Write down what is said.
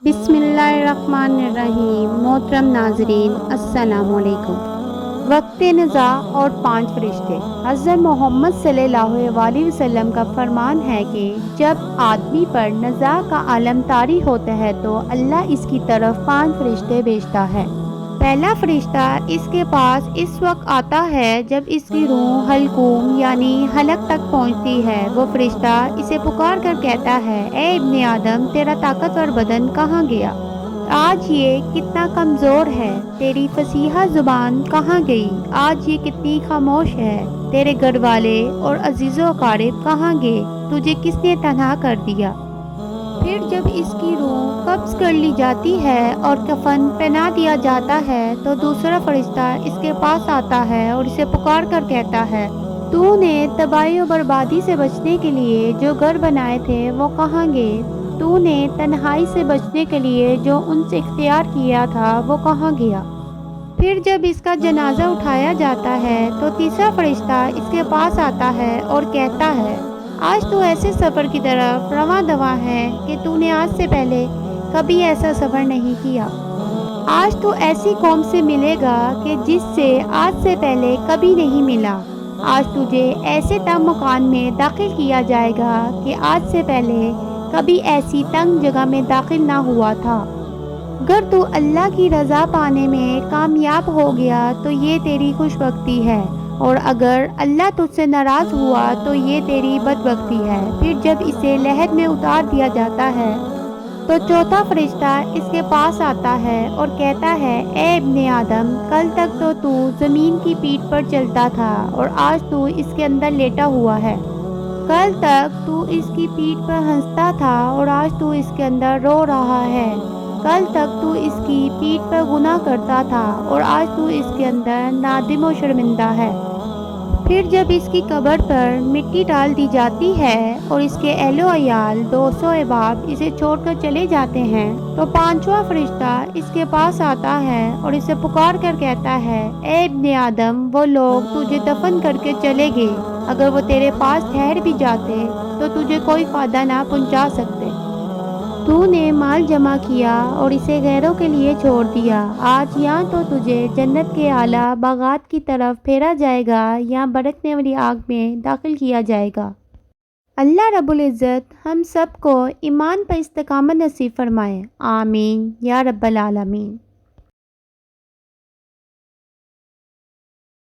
بسم اللہ الرحمن الرحیم۔ محترم ناظرین، السلام علیکم۔ وقت نزاع اور 5 فرشتے۔ حضرت محمد صلی اللہ علیہ وسلم کا فرمان ہے کہ جب آدمی پر نزاع کا عالم طاری ہوتا ہے تو اللہ اس کی طرف 5 فرشتے بھیجتا ہے۔ پہلا فرشتہ اس کے پاس اس وقت آتا ہے جب اس کی روح حلقوم یعنی حلق تک پہنچتی ہے۔ وہ فرشتہ اسے پکار کر کہتا ہے، اے ابن آدم، تیرا طاقتور بدن کہاں گیا؟ آج یہ کتنا کمزور ہے۔ تیری فصیح زبان کہاں گئی؟ آج یہ کتنی خاموش ہے۔ تیرے گھر والے اور عزیز و اقارب کہاں گئے؟ تجھے کس نے تنہا کر دیا؟ پھر جب اس کی روح قبض کر لی جاتی ہے اور کفن پہنا دیا جاتا ہے تو دوسرا فرشتہ اس کے پاس آتا ہے اور اسے پکار کر کہتا ہے، تو نے تباہی و بربادی سے بچنے کے لیے جو گھر بنائے تھے وہ کہاں گئے؟ تو نے تنہائی سے بچنے کے لیے جو ان سے اختیار کیا تھا وہ کہاں گیا؟ پھر جب اس کا جنازہ اٹھایا جاتا ہے تو تیسرا فرشتہ اس کے پاس آتا ہے اور کہتا ہے، آج تو ایسے سفر کی طرف رواں دواں ہے کہ تو نے آج سے پہلے کبھی ایسا سفر نہیں کیا۔ آج تو ایسی قوم سے ملے گا کہ جس سے آج سے پہلے کبھی نہیں ملا۔ آج تجھے ایسے تنگ مکان میں داخل کیا جائے گا کہ آج سے پہلے کبھی ایسی تنگ جگہ میں داخل نہ ہوا تھا۔ اگر تو اللہ کی رضا پانے میں کامیاب ہو گیا تو یہ تیری خوش بختی ہے، اور اگر اللہ تجھ سے ناراض ہوا تو یہ تیری بدبختی ہے۔ پھر جب اسے لہد میں اتار دیا جاتا ہے تو چوتھا فرشتہ اس کے پاس آتا ہے اور کہتا ہے، اے ابن آدم، کل تک تو زمین کی پیٹھ پر چلتا تھا اور آج تو اس کے اندر لیٹا ہوا ہے۔ کل تک تو اس کی پیٹھ پر ہنستا تھا اور آج تو اس کے اندر رو رہا ہے۔ کل تک تو اس کی پیٹھ پر گناہ کرتا تھا اور آج تو اس کے اندر نادم و شرمندہ ہے۔ پھر جب اس کی قبر پر مٹی ڈال دی جاتی ہے اور اس کے اہل و عیال، دوست و احباب اسے چھوڑ کر چلے جاتے ہیں تو پانچواں فرشتہ اس کے پاس آتا ہے اور اسے پکار کر کہتا ہے، اے ابن آدم، وہ لوگ تجھے دفن کر کے چلے گئے، اگر وہ تیرے پاس ٹھہر بھی جاتے تو تجھے کوئی فائدہ نہ پہنچا سکتے۔ تو نے مال جمع کیا اور اسے غیروں کے لیے چھوڑ دیا۔ آج یا تو تجھے جنت کے اعلیٰ باغات کی طرف پھیرا جائے گا یا بھڑکنے والی آگ میں داخل کیا جائے گا۔ اللہ رب العزت ہم سب کو ایمان پر استقامت نصیب فرمائے، آمین یا رب العالمین۔